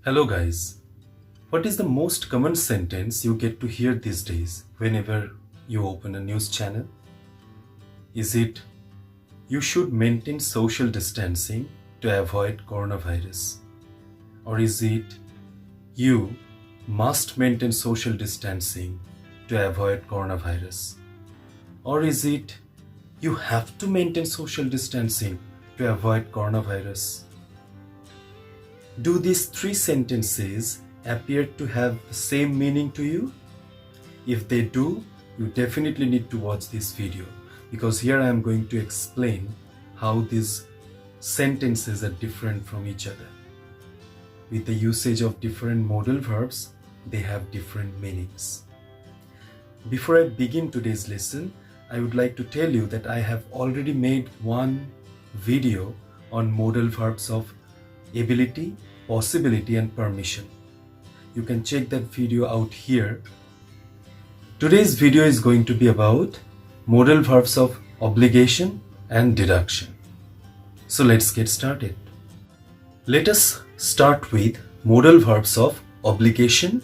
Hello guys. What is the most common sentence you get to hear these days whenever you open a news channel? Is it, you should maintain social distancing to avoid coronavirus? Or is it, you must maintain social distancing to avoid coronavirus? Or is it, you have to maintain social distancing to avoid coronavirus? Do these three sentences appear to have the same meaning to you? If they do, you definitely need to watch this video because here I am going to explain how these sentences are different from each other. With the usage of different modal verbs, they have different meanings. Before I begin today's lesson, I would like to tell you that I have already made one video on modal verbs of ability, possibility and permission. You can check that video out here. Today's video is going to be about modal verbs of obligation and deduction. So let's get started. Let us start with modal verbs of obligation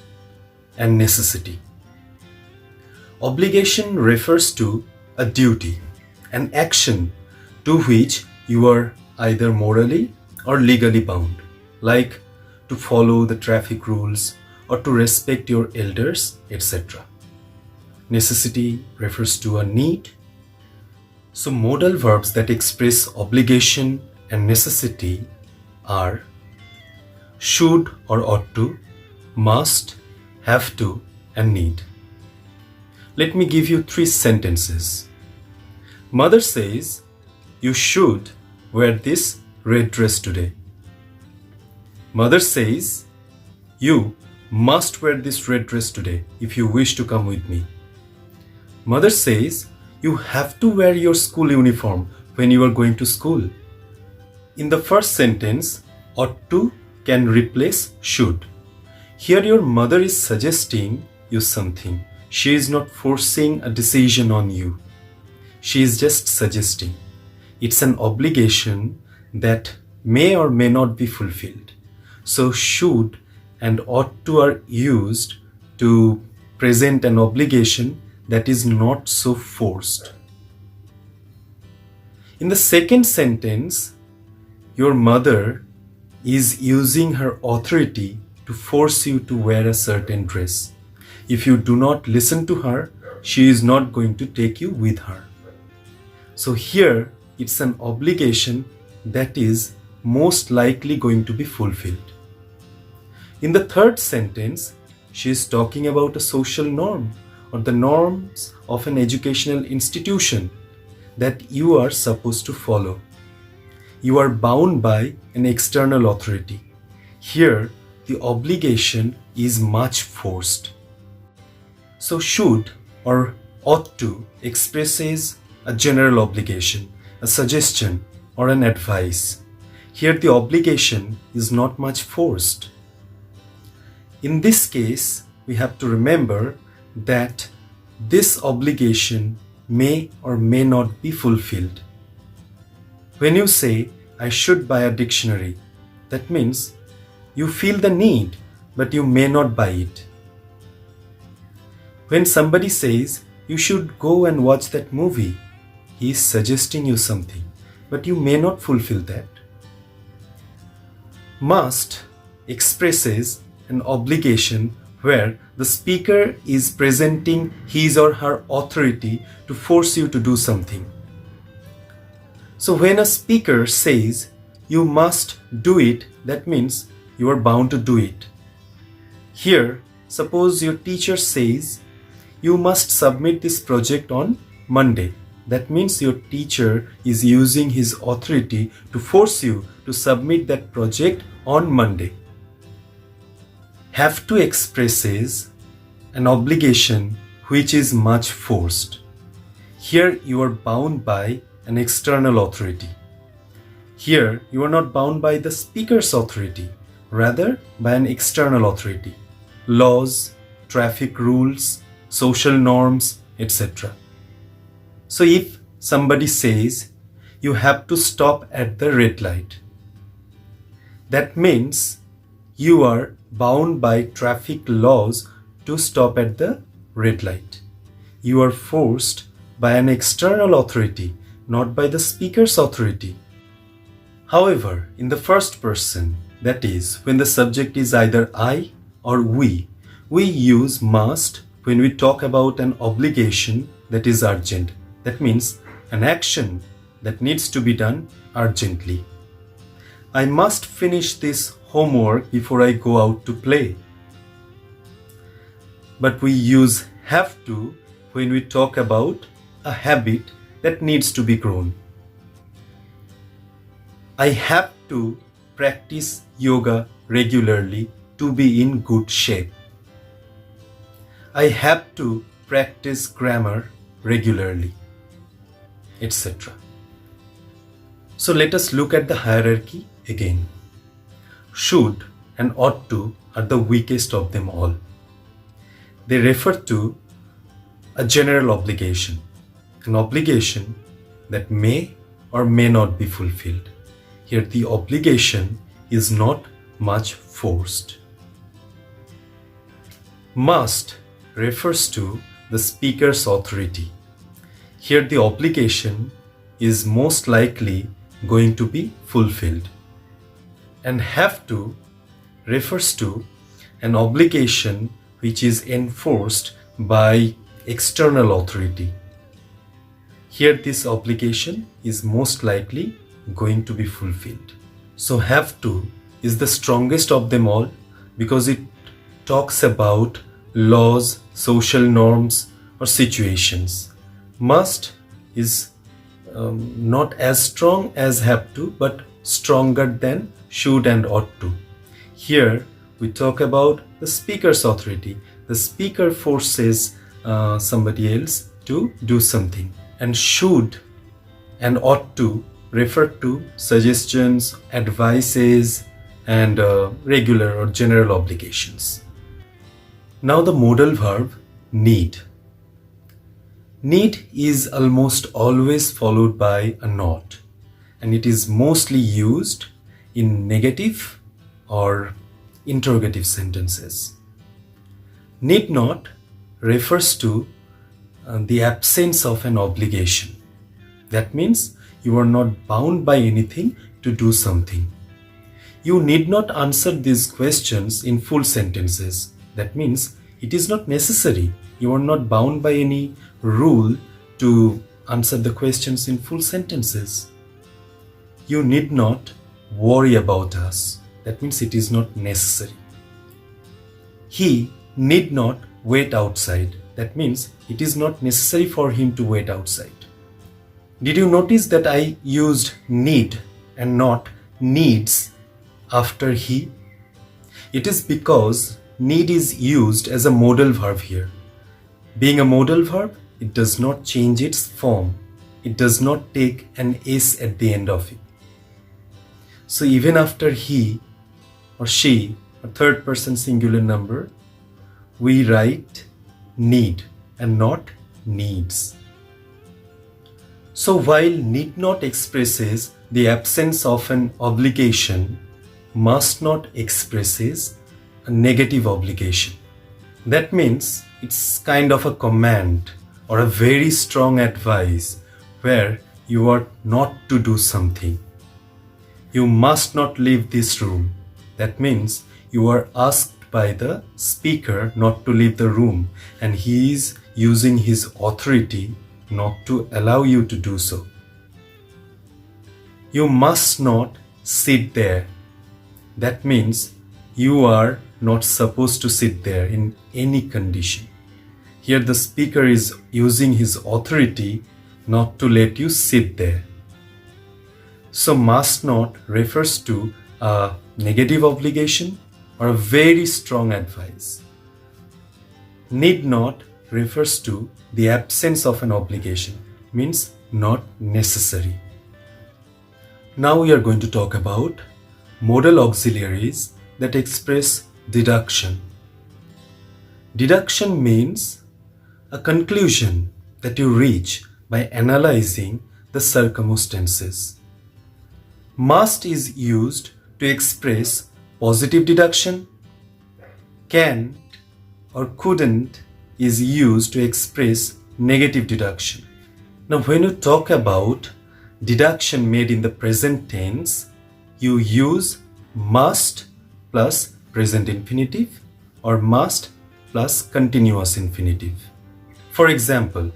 and necessity. Obligation refers to a duty, an action to which you are either morally or legally bound, like to follow the traffic rules or to respect your elders, etc. Necessity refers to a need. So modal verbs that express obligation and necessity are should or ought to, must, have to, and need. Let me give you three sentences. Mother says, you should wear this red dress today. Mother says, you must wear this red dress today if you wish to come with me. Mother says, you have to wear your school uniform when you are going to school. In the first sentence, ought to can replace should. Here your mother is suggesting you something. She is not forcing a decision on you. She is just suggesting. It's an obligation that may or may not be fulfilled. So should and ought to are used to present an obligation that is not so forced. In the second sentence, your mother is using her authority to force you to wear a certain dress. If you do not listen to her, she is not going to take you with her. So here it's an obligation that is most likely going to be fulfilled. In the third sentence, she is talking about a social norm or the norms of an educational institution that you are supposed to follow. You are bound by an external authority. Here, the obligation is much forced. So should or ought to expresses a general obligation, a suggestion or an advice. Here the obligation is not much forced. In this case, we have to remember that this obligation may or may not be fulfilled. When you say, I should buy a dictionary, that means you feel the need, but you may not buy it. When somebody says, you should go and watch that movie, he is suggesting you something, but you may not fulfill that. Must expresses an obligation where the speaker is presenting his or her authority to force you to do something. So when a speaker says, you must do it, that means you are bound to do it. Here, suppose your teacher says, you must submit this project on Monday. That means your teacher is using his authority to force you to submit that project on Monday. Have to expresses an obligation which is much forced. Here you are bound by an external authority. Here you are not bound by the speaker's authority, rather by an external authority. Laws, traffic rules, social norms, etc. So if somebody says, you have to stop at the red light, that means you are bound by traffic laws to stop at the red light. You are forced by an external authority, not by the speaker's authority. However, in the first person, that is, when the subject is either I or we use must when we talk about an obligation that is urgent. That means an action that needs to be done urgently. I must finish this homework before I go out to play. But we use have to when we talk about a habit that needs to be grown. I have to practice yoga regularly to be in good shape. I have to practice grammar regularly, etc. So let us look at the hierarchy again. Should and ought to are the weakest of them all. They refer to a general obligation, an obligation that may or may not be fulfilled. Here the obligation is not much forced. Must refers to the speaker's authority. Here the obligation is most likely going to be fulfilled. And have to refers to an obligation which is enforced by external authority. Here this obligation is most likely going to be fulfilled. So have to is the strongest of them all because it talks about laws, social norms or situations. Must is not as strong as have to but stronger than should and ought to. Here we talk about the speaker's authority. The speaker forces somebody else to do something. And should and ought to refer to suggestions, advices, and regular or general obligations. Now the modal verb need. Need is almost always followed by a not, and it is mostly used in negative or interrogative sentences. Need not refers to the absence of an obligation. That means you are not bound by anything to do something. You need not answer these questions in full sentences. That means it is not necessary. You are not bound by any rule to answer the questions in full sentences. You need not worry about us. That means it is not necessary. He need not wait outside. That means it is not necessary for him to wait outside. Did you notice that I used need and not needs after he? It is because need is used as a modal verb here. Being a modal verb, it does not change its form. It does not take an s at the end of it. So even after he or she, a third person singular number, we write need and not needs. So while need not expresses the absence of an obligation, must not expresses a negative obligation. That means it's kind of a command or a very strong advice where you are not to do something. You must not leave this room. That means you are asked by the speaker not to leave the room and he is using his authority not to allow you to do so. You must not sit there. That means you are not supposed to sit there in any condition. Here the speaker is using his authority not to let you sit there. So must not refers to a negative obligation or a very strong advice. Need not refers to the absence of an obligation, means not necessary. Now we are going to talk about modal auxiliaries that express deduction. Deduction means a conclusion that you reach by analyzing the circumstances. Must is used to express positive deduction. Can't or couldn't is used to express negative deduction. Now, when you talk about deduction made in the present tense, you use must plus present infinitive or must plus continuous infinitive. For example,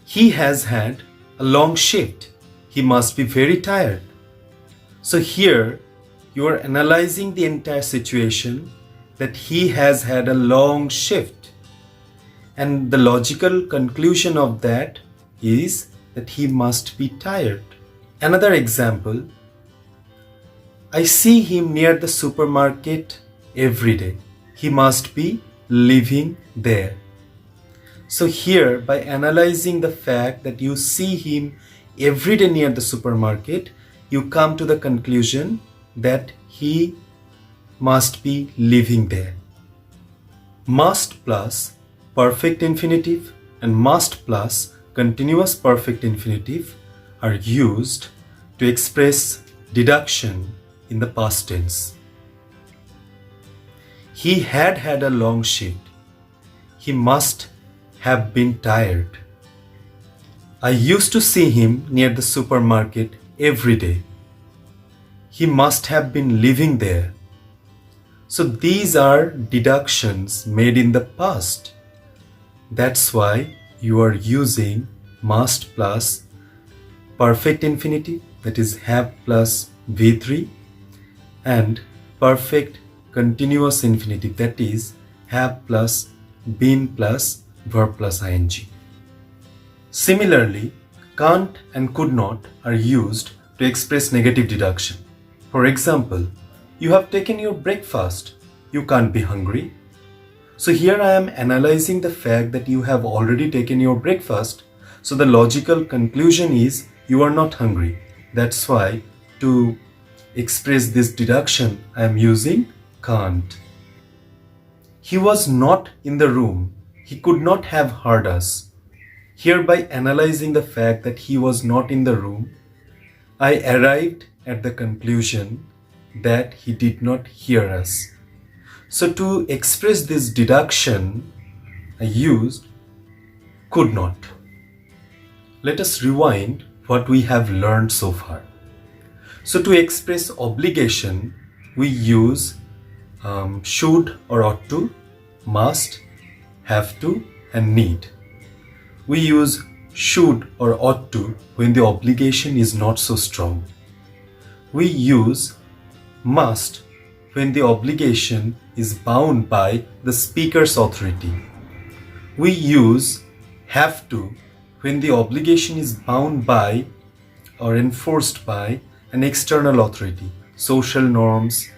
he has had a long shift. He must be very tired. So here you are analyzing the entire situation that he has had a long shift. And the logical conclusion of that is that he must be tired. Another example, I see him near the supermarket every day. He must be living there. So here, by analyzing the fact that you see him every day near the supermarket, you come to the conclusion that he must be living there. Must plus perfect infinitive and must plus continuous perfect infinitive are used to express deduction in the past tense. He had had a long shift. He must have been tired. I used to see him near the supermarket every day. He must have been living there. So these are deductions made in the past. That's why you are using must plus perfect infinitive, that is have plus V3, and perfect continuous infinitive, that is have plus been plus verb plus ing. Similarly, can't and could not are used to express negative deduction. For example, you have taken your breakfast. You can't be hungry. So here I am analyzing the fact that you have already taken your breakfast. So the logical conclusion is you are not hungry. That's why to express this deduction I am using can't. He was not in the room. He could not have heard us. Here, by analyzing the fact that he was not in the room, I arrived at the conclusion that he did not hear us. So to express this deduction, I used could not. Let us rewind what we have learned so far. So to express obligation, we use should or ought to, must, have to, and need. We use should or ought to when the obligation is not so strong. We use must when the obligation is bound by the speaker's authority. We use have to when the obligation is bound by or enforced by an external authority, social norms,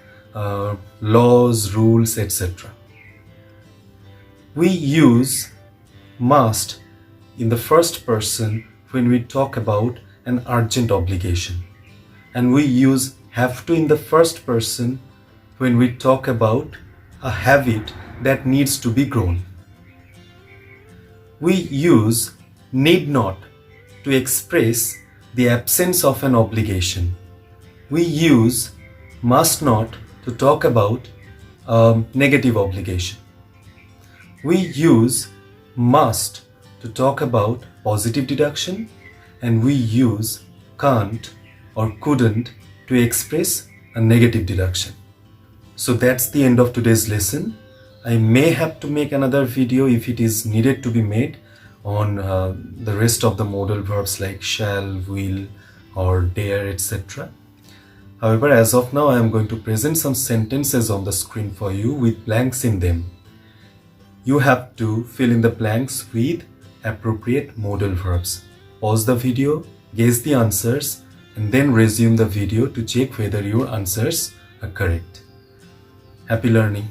laws, rules, etc. We use must in the first person when we talk about an urgent obligation, and we use have to in the first person when we talk about a habit that needs to be grown. We use need not to express the absence of an obligation. We use must not to talk about a negative obligation. We use must to talk about positive deduction, and we use can't or couldn't to express a negative deduction. So that's the end of today's lesson. I may have to make another video if it is needed to be made on the rest of the modal verbs like shall, will, or dare, etc. However, as of now, I am going to present some sentences on the screen for you with blanks in them. You have to fill in the blanks with appropriate modal verbs. Pause the video, guess the answers, and then resume the video to check whether your answers are correct. Happy learning!